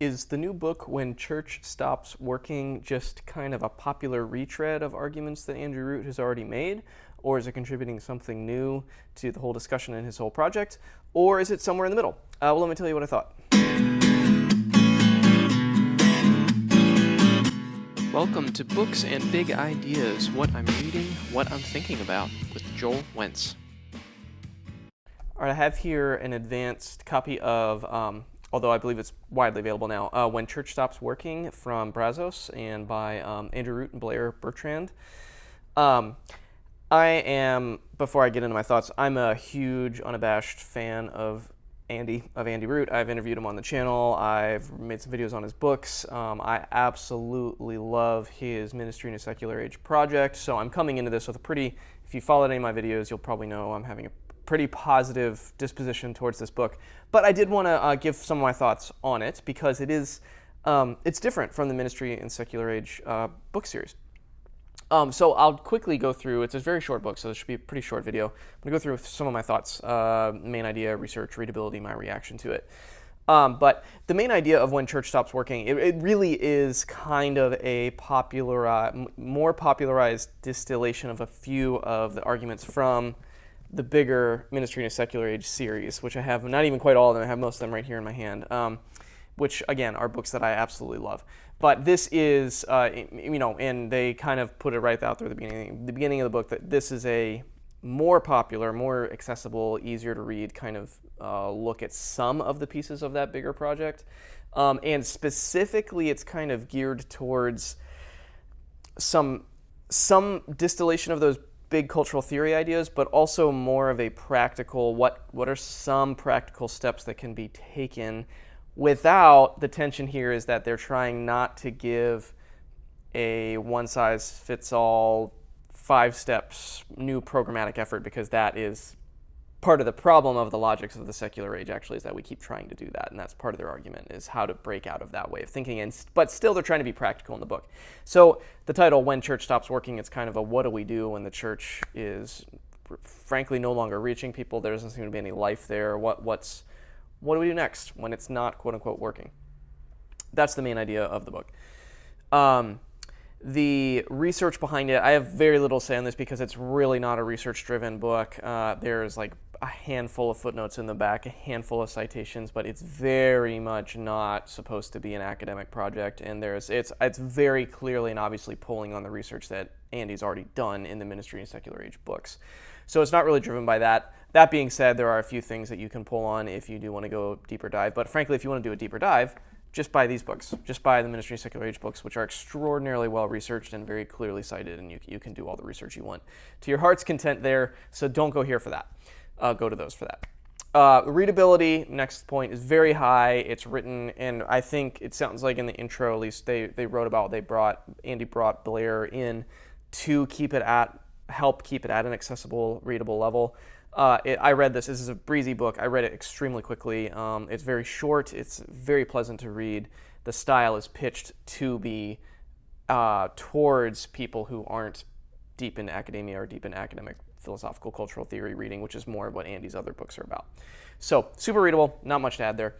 Is the new book, When Church Stops Working, just kind of a popular retread of arguments that Andrew Root has already made? Or is it contributing something new to the whole discussion and his whole project? Or is it somewhere in the middle? Well, let me tell you what I thought. Welcome to Books and Big Ideas, what I'm reading, what I'm thinking about, with Joel Wentz. All right, I have here an advanced copy of, although I believe it's widely available now, When Church Stops Working from Brazos and by Andrew Root Blair Bertrand. Before I get into my thoughts, I'm a huge, unabashed fan of Andy Root. I've interviewed him on the channel. I've made some videos on his books. I absolutely love his Ministry in a Secular Age project. So I'm coming into this with if you followed any of my videos, you'll probably know I'm having a pretty positive disposition towards this book. But I did want to give some of my thoughts on it because it's different from the Ministry in Secular Age book series. So I'll quickly go through, it's a very short book, so this should be a pretty short video. I'm going to go through some of my thoughts, main idea, research, readability, my reaction to it. But the main idea of When Church Stops Working, it really is kind of a more popularized distillation of a few of the arguments from the bigger Ministry in a Secular Age series, which I have not even quite all of them, I have most of them right here in my hand, which again are books that I absolutely love. But this is, and they kind of put it right out there at the beginning of the book, that this is a more popular, more accessible, easier to read kind of look at some of the pieces of that bigger project. And specifically, it's kind of geared towards some distillation of those big cultural theory ideas, but also more of a practical, what are some practical steps that can be taken without the tension here is that they're trying not to give a one-size-fits-all 5 steps new programmatic effort, because that is part of the problem of the logics of the secular age, actually, is that we keep trying to do that, and that's part of their argument, is how to break out of that way of thinking, but still they're trying to be practical in the book. So the title, When Church Stops Working, it's kind of a what do we do when the church is frankly no longer reaching people, there doesn't seem to be any life there, what do we do next when it's not quote-unquote working? That's the main idea of the book. The research behind it, I have very little say on this because it's really not a research-driven book. There's like a handful of footnotes in the back, a handful of citations, but it's very much not supposed to be an academic project. And it's very clearly and obviously pulling on the research that Andy's already done in the Ministry and Secular Age books. So it's not really driven by that. That being said, there are a few things that you can pull on if you do want to go deeper dive. But frankly, if you want to do a deeper dive, just buy these books. Just buy the Ministry of Secular Age books, which are extraordinarily well researched and very clearly cited, and you can do all the research you want to your heart's content there. So don't go here for that. Go to those for that. Readability, next point, is very high. It's written, and I think it sounds like in the intro, at least Andy brought Blair in to help keep it at an accessible, readable level. I read this is a breezy book. I read it extremely quickly. It's very short. It's very pleasant to read. The style is pitched to be towards people who aren't deep in academia or deep in academic philosophical cultural theory reading, which is more of what Andy's other books are about. So super readable, not much to add there.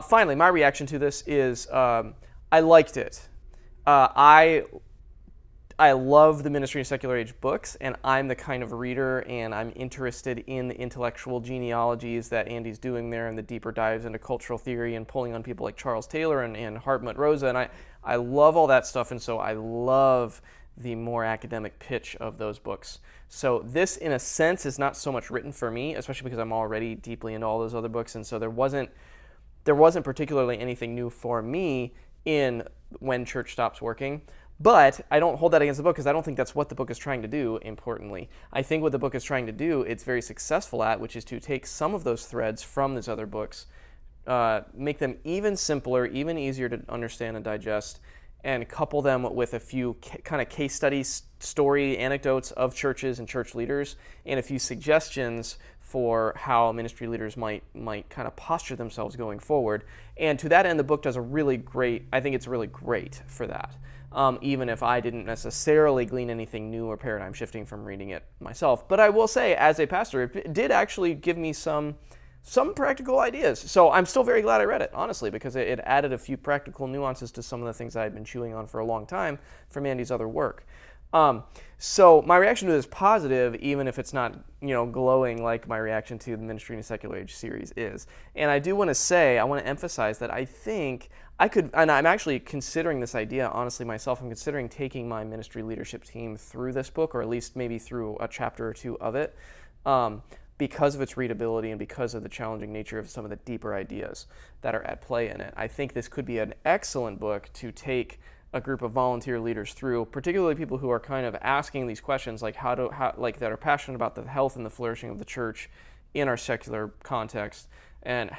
Finally, my reaction to this is I liked it. I love the Ministry of Secular Age books, and I'm the kind of reader, and I'm interested in the intellectual genealogies that Andy's doing there and the deeper dives into cultural theory and pulling on people like Charles Taylor and Hartmut Rosa, and I love all that stuff, and so I love the more academic pitch of those books. So this, in a sense, is not so much written for me, especially because I'm already deeply into all those other books, and so there wasn't particularly anything new for me in When Church Stops Working. But I don't hold that against the book because I don't think that's what the book is trying to do, importantly. I think what the book is trying to do, it's very successful at, which is to take some of those threads from these other books, make them even simpler, even easier to understand and digest, and couple them with a few kind of case studies, story anecdotes of churches and church leaders, and a few suggestions for how ministry leaders might kind of posture themselves going forward. And to that end, the book does I think it's really great for that. Even if I didn't necessarily glean anything new or paradigm shifting from reading it myself. But I will say, as a pastor, it did actually give me some some practical ideas. So I'm still very glad I read it, honestly, because it added a few practical nuances to some of the things I had been chewing on for a long time from Andy's other work. So my reaction to it is positive, even if it's not, glowing like my reaction to the Ministry in a Secular Age series is. And I do want to say, I want to emphasize that I think I could, and I'm actually considering this idea, honestly, myself. I'm considering taking my ministry leadership team through this book, or at least maybe through a chapter or two of it, because of its readability and because of the challenging nature of some of the deeper ideas that are at play in it. I think this could be an excellent book to take a group of volunteer leaders through, particularly people who are kind of asking these questions, like how that are passionate about the health and the flourishing of the church in our secular context, and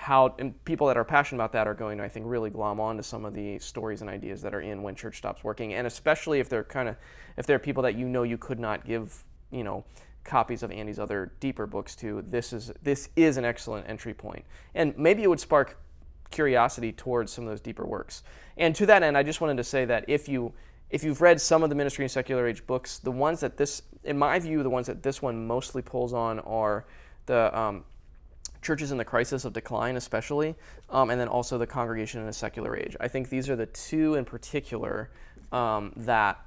people that are passionate about that are going to, I think, really glom on to some of the stories and ideas that are in When Church Stops Working, and especially if they're people that you could not give copies of Andy's other deeper books to. This is an excellent entry point, and maybe it would spark curiosity towards some of those deeper works. And to that end, I just wanted to say that if you've read some of the Ministry and Secular Age books, the ones that in my view, the ones that this one mostly pulls on are the Churches in the Crisis of Decline, especially, and then also the Congregation in a Secular Age. I think these are the two in particular that,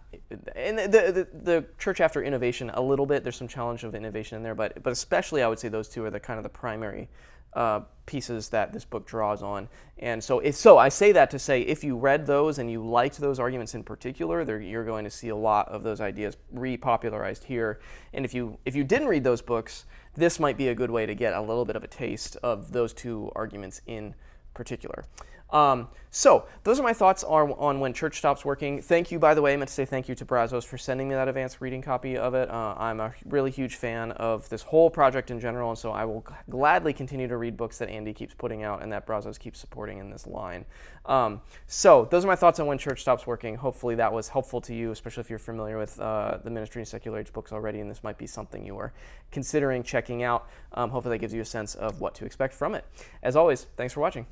and the church after innovation a little bit. There's some challenge of innovation in there, but especially I would say those two are the kind of the primary pieces that this book draws on. And so I say that to say, if you read those and you liked those arguments in particular, you're going to see a lot of those ideas repopularized here. And if you didn't read those books, this might be a good way to get a little bit of a taste of those two arguments in particular. So those are my thoughts on When Church Stops Working. Thank you, by the way, I meant to say thank you to Brazos for sending me that advanced reading copy of it. I'm a really huge fan of this whole project in general, and so I will gladly continue to read books that Andy keeps putting out and that Brazos keeps supporting in this line. So those are my thoughts on When Church Stops Working. Hopefully that was helpful to you, especially if you're familiar with the Ministry and Secular Age books already, and this might be something you are considering checking out. Hopefully that gives you a sense of what to expect from it. As always, thanks for watching.